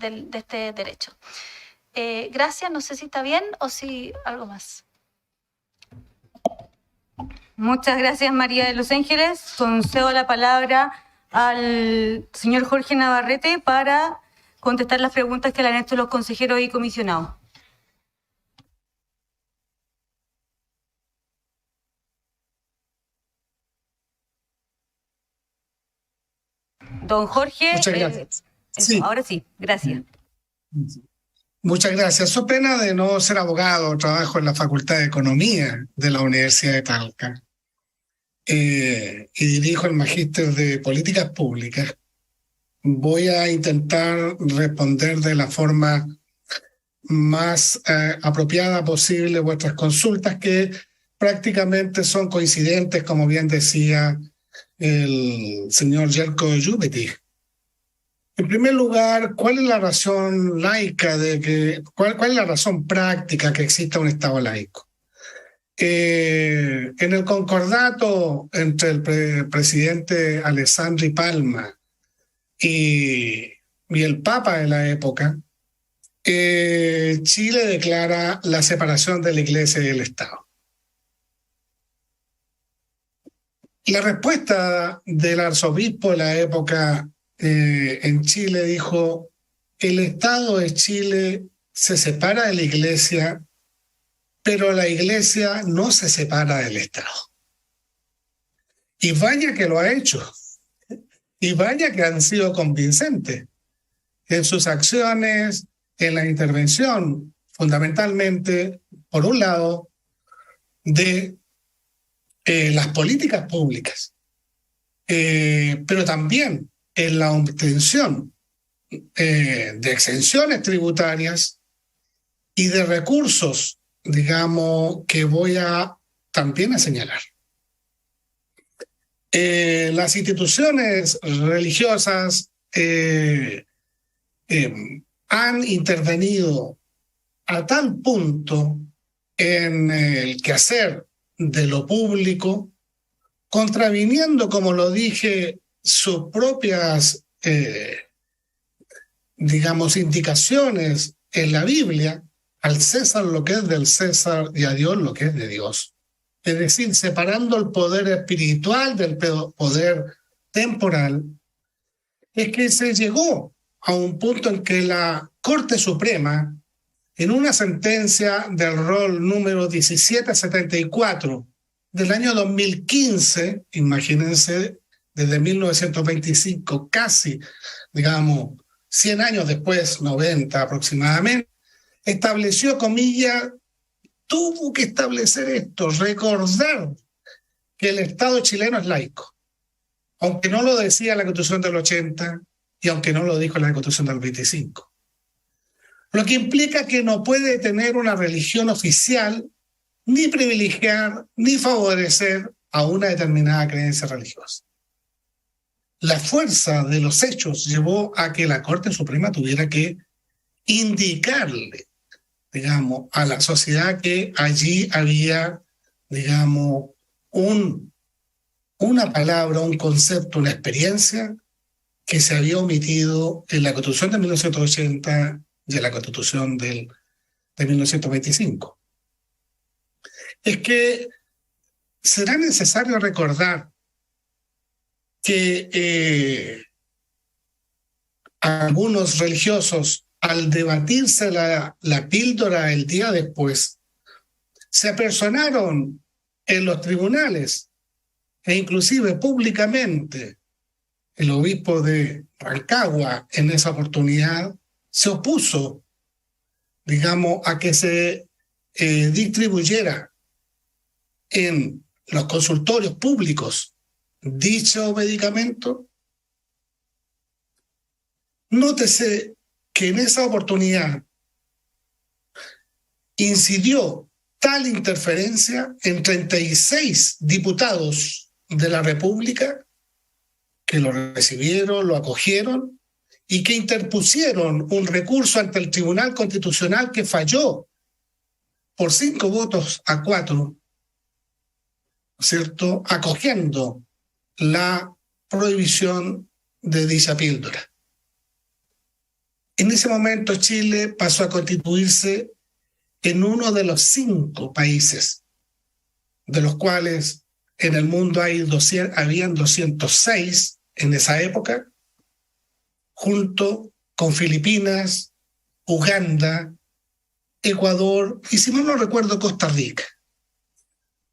de este derecho. Gracias, no sé si está bien o si algo más. Muchas gracias, María de los Ángeles. Concedo la palabra al señor Jorge Navarrete para contestar las preguntas que le han hecho los consejeros y comisionados. Don Jorge. Muchas gracias. Sí. Ahora sí, gracias. Muchas gracias. So pena de no ser abogado, trabajo en la Facultad de Economía de la Universidad de Talca y dirijo el Magíster de Políticas Públicas. Voy a intentar responder de la forma más apropiada posible vuestras consultas, que prácticamente son coincidentes, como bien decía el señor Jelko Jubetich. En primer lugar, ¿cuál es la razón laica cuál es la razón práctica que exista un Estado laico? En el concordato entre el presidente Alessandri Palma y el Papa de la época, Chile declara la separación de la Iglesia y el Estado. La respuesta del arzobispo de la época en Chile dijo: el Estado de Chile se separa de la Iglesia, pero la Iglesia no se separa del Estado. Y vaya que lo ha hecho, y vaya que han sido convincentes en sus acciones, en la intervención, fundamentalmente, por un lado, de las políticas públicas, pero también en la obtención de exenciones tributarias y de recursos, digamos, que voy a también a señalar. Las instituciones religiosas han intervenido a tal punto en el quehacer de lo público, contraviniendo, como lo dije, sus propias, digamos, indicaciones en la Biblia: al César lo que es del César y a Dios lo que es de Dios. Es decir, separando el poder espiritual del poder temporal, es que se llegó a un punto en que la Corte Suprema, en una sentencia del rol número 1774 del año 2015, imagínense, desde 1925, casi, digamos, 100 años después, 90 aproximadamente, estableció, comillas, tuvo que establecer esto, recordar que el Estado chileno es laico, aunque no lo decía la Constitución del 80 y aunque no lo dijo la Constitución del 25. Lo que implica que no puede tener una religión oficial, ni privilegiar, ni favorecer a una determinada creencia religiosa. La fuerza de los hechos llevó a que la Corte Suprema tuviera que indicarle, digamos, a la sociedad que allí había, digamos, una palabra, un concepto, una experiencia que se había omitido en la Constitución de 1980 y en la Constitución de 1925. Es que será necesario recordar que algunos religiosos, al debatirse la píldora el día después, se apersonaron en los tribunales e inclusive públicamente. El obispo de Rancagua en esa oportunidad se opuso, digamos, a que se distribuyera en los consultorios públicos dicho medicamento. Nótese que en esa oportunidad incidió tal interferencia en 36 diputados de la República que lo recibieron, lo acogieron y que interpusieron un recurso ante el Tribunal Constitucional que falló por 5 votos a 4, ¿cierto?, acogiendo la prohibición de dicha píldora. En ese momento Chile pasó a constituirse en uno de los 5 países, de los cuales en el mundo habían 206 en esa época, junto con Filipinas, Uganda, Ecuador y, si mal no recuerdo, Costa Rica.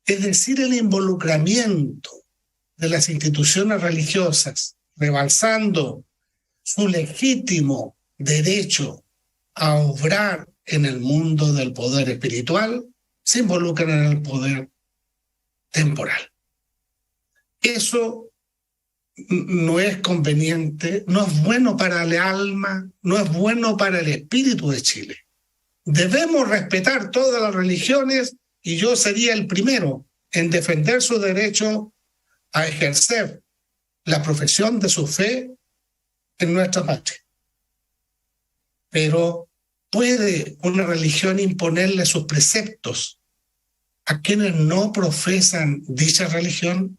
Es decir, el involucramiento de las instituciones religiosas, rebalsando su legítimo derecho a obrar en el mundo del poder espiritual, se involucran en el poder temporal. Eso no es conveniente, no es bueno para el alma, no es bueno para el espíritu de Chile. Debemos respetar todas las religiones y yo sería el primero en defender su derecho a ejercer la profesión de su fe en nuestra patria. Pero ¿puede una religión imponerle sus preceptos a quienes no profesan dicha religión?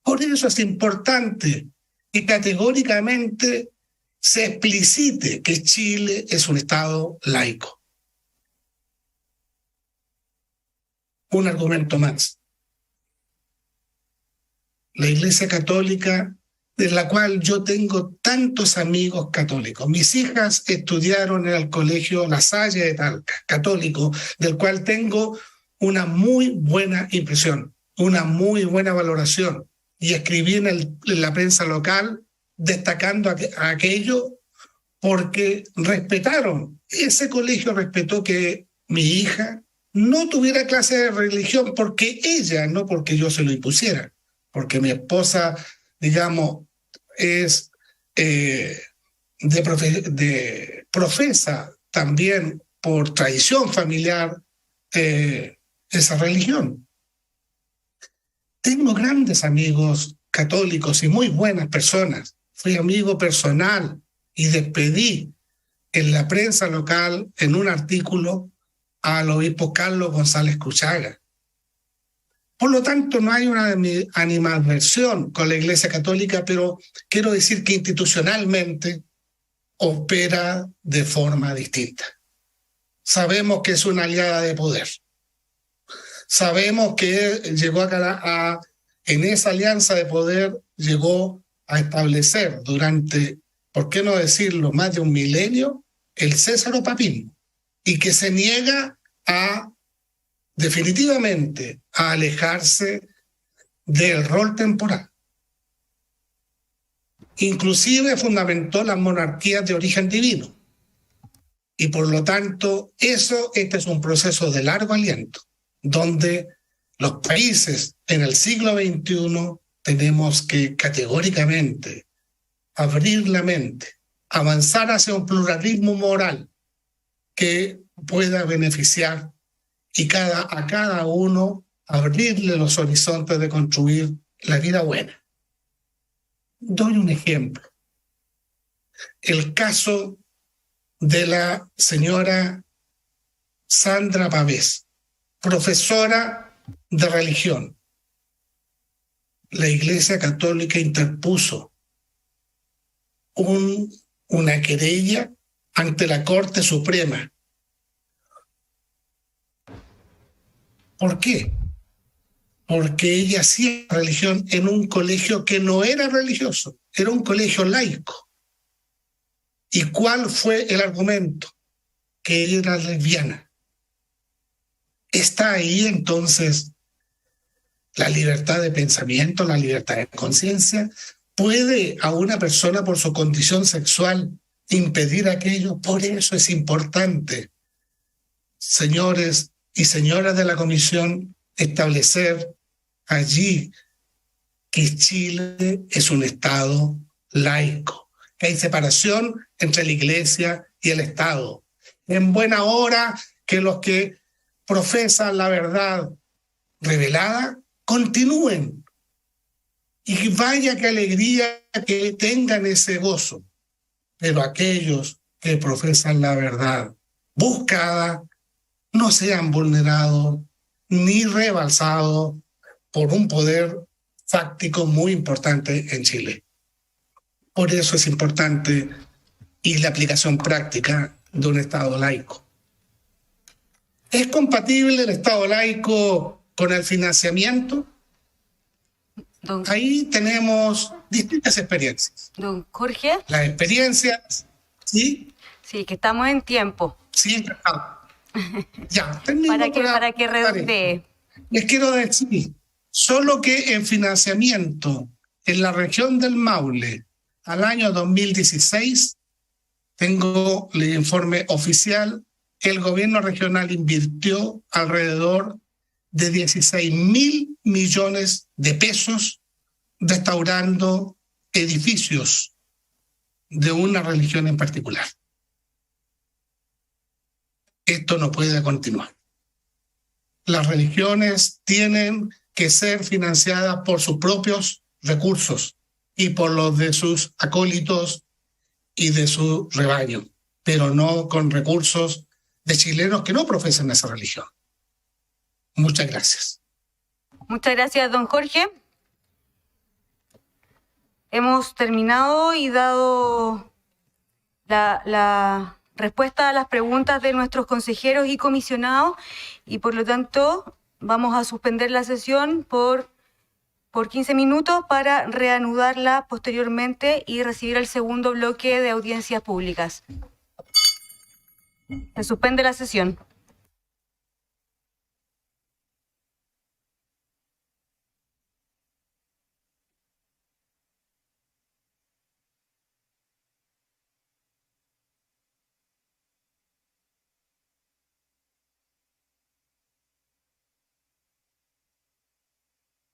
Por eso es importante que categóricamente se explicite que Chile es un Estado laico. Un argumento más. La Iglesia Católica, de la cual yo tengo tantos amigos católicos. Mis hijas estudiaron en el colegio La Salle de Talca, católico, del cual tengo una muy buena impresión, una muy buena valoración. Y escribí en la prensa local destacando aquello porque respetaron, ese colegio respetó que mi hija no tuviera clase de religión porque ella, no porque yo se lo impusiera, porque mi esposa, digamos, es profesa también por tradición familiar esa religión. Tengo grandes amigos católicos y muy buenas personas. Fui amigo personal y despedí en la prensa local, en un artículo, al obispo Carlos González Cruchaga. Por lo tanto, no hay una animadversión con la Iglesia Católica, pero quiero decir que institucionalmente opera de forma distinta. Sabemos que es una aliada de poder. Sabemos que llegó en esa alianza de poder, llegó a establecer durante, ¿por qué no decirlo?, más de un milenio, el césaropapismo, y que se niega definitivamente a alejarse del rol temporal. Inclusive fundamentó las monarquías de origen divino. Y por lo tanto, este es un proceso de largo aliento, donde los países en el siglo XXI tenemos que categóricamente abrir la mente, avanzar hacia un pluralismo moral que pueda beneficiar y a cada uno abrirle los horizontes de construir la vida buena. Doy un ejemplo. El caso de la señora Sandra Pavés, profesora de religión. La Iglesia Católica interpuso una querella ante la Corte Suprema. ¿Por qué? Porque ella hacía religión en un colegio que no era religioso, era un colegio laico. ¿Y cuál fue el argumento? Que ella era lesbiana. Está ahí entonces la libertad de pensamiento, la libertad de conciencia. ¿Puede a una persona por su condición sexual impedir aquello? Por eso es importante, señores y señoras de la Comisión, establecer allí que Chile es un Estado laico, que hay separación entre la Iglesia y el Estado. En buena hora que los que profesan la verdad revelada continúen. Y vaya qué alegría que tengan ese gozo. Pero aquellos que profesan la verdad buscada no sean vulnerados ni rebalsados por un poder fáctico muy importante en Chile. Por eso es importante y la aplicación práctica de un Estado laico. ¿Es compatible el Estado laico con el financiamiento? Ahí tenemos distintas experiencias. Don Jorge. Las experiencias, ¿sí? Sí, que estamos en tiempo. Sí, encantado. Ya, termino. Para que redondee. Les quiero decir, solo que en financiamiento en la región del Maule al año 2016, tengo el informe oficial, el gobierno regional invirtió alrededor de 16.000 millones de pesos restaurando edificios de una religión en particular. Esto no puede continuar. Las religiones tienen que ser financiadas por sus propios recursos y por los de sus acólitos y de su rebaño, pero no con recursos de chilenos que no profesan esa religión. Muchas gracias. Muchas gracias, don Jorge. Hemos terminado y dado la respuesta a las preguntas de nuestros consejeros y comisionados, y por lo tanto vamos a suspender la sesión por 15 minutos para reanudarla posteriormente y recibir el segundo bloque de audiencias públicas. Se suspende la sesión.